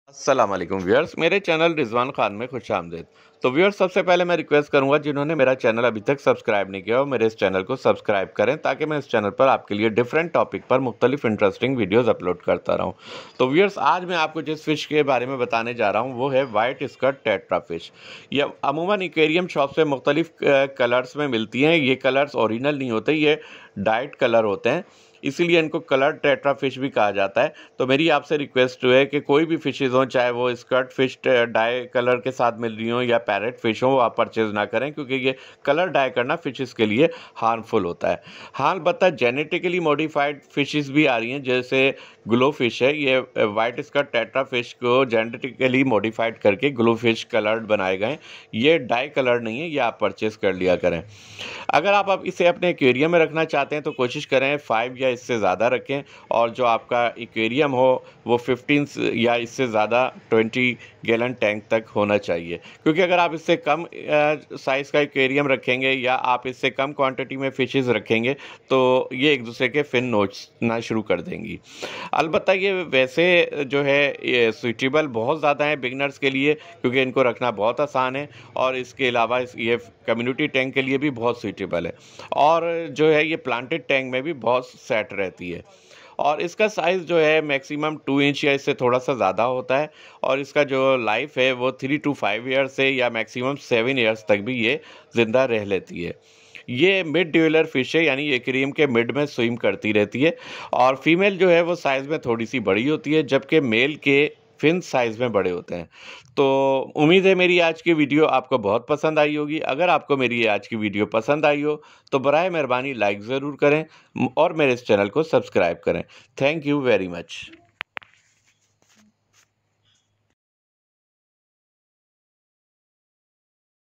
अस्सलाम वालेकुम व्यूअर्स, मेरे चैनल रिजवान खान में खुशामदीद। तो व्यूअर्स, सबसे पहले मैं रिक्वेस्ट करूंगा जिन्होंने मेरा चैनल अभी तक सब्सक्राइब नहीं किया हो मेरे इस चैनल को सब्सक्राइब करें, ताकि मैं इस चैनल पर आपके लिए डिफरेंट टॉपिक पर मुख्तलिफ इंटरेस्टिंग वीडियोस अपलोड करता रहूं। तो व्यूअर्स, आज मैं आपको जिस फिश के बारे में बताने जा रहा हूँ वो है वाइट स्कर्ट टेट्रा फिश। ये अमूमन एक्वेरियम शॉप से मुख्तलिफ कलर्स में मिलती हैं। ये कलर्स ओरिजिनल नहीं होते, ये डाइट कलर होते हैं, इसीलिए इनको कलर टेट्रा फिश भी कहा जाता है। तो मेरी आपसे रिक्वेस्ट है कि कोई भी फिशेज़ हों, चाहे वो स्कर्ट फिश डाई कलर के साथ मिल रही हों या पैरेट फिश हो, वो आप परचेज़ ना करें, क्योंकि ये कलर डाई करना फिशेज़ के लिए हार्मफुल होता है। हाँ, अलबत्ता जेनेटिकली मॉडिफाइड फिशेज़ भी आ रही हैं, जैसे ग्लो फिश है। ये वाइट स्कर्ट टेट्रा फिश को जेनेटिकली मॉडिफाइड करके ग्लो फिश कलर्ड बनाए गए। ये डाई कलर नहीं है, ये आप परचेज़ कर लिया करें। अगर आप अब इसे अपने एक्वेरियम में रखना चाहते हैं तो कोशिश करें 5 या इससे ज़्यादा रखें, और जो आपका एक्वेरियम हो वो 15 या इससे ज़्यादा 20 गैलन टैंक तक होना चाहिए। क्योंकि अगर आप इससे कम साइज़ का एक्वेरियम रखेंगे या आप इससे कम क्वांटिटी में फिशेस रखेंगे तो ये एक दूसरे के फिन नोचना शुरू कर देंगी। अलबत्ता ये वैसे जो है ये सूटेबल बहुत ज़्यादा है बिगनर्स के लिए, क्योंकि इनको रखना बहुत आसान है, और इसके अलावा ये कम्युनिटी टैंक के लिए भी बहुत सूटेबल है, और जो है ये प्लांटेड टैंक में भी बहुत सेट रहती है। और इसका साइज़ जो है मैक्सिमम 2 इंच या इससे थोड़ा सा ज़्यादा होता है, और इसका जो लाइफ है वो 3 to 5 ईयर्स है, या मैक्सिमम 7 ईयर्स तक भी ये ज़िंदा रह लेती है। ये मिड ड्यूलर फिश है, यानी एक्वेरियम के मिड में स्विम करती रहती है, और फीमेल जो है वो साइज़ में थोड़ी सी बड़ी होती है, जबकि मेल के फिन साइज़ में बड़े होते हैं। तो उम्मीद है मेरी आज की वीडियो आपको बहुत पसंद आई होगी। अगर आपको मेरी आज की वीडियो पसंद आई हो तो बराए मेहरबानी लाइक ज़रूर करें और मेरे इस चैनल को सब्सक्राइब करें। Thank you very much.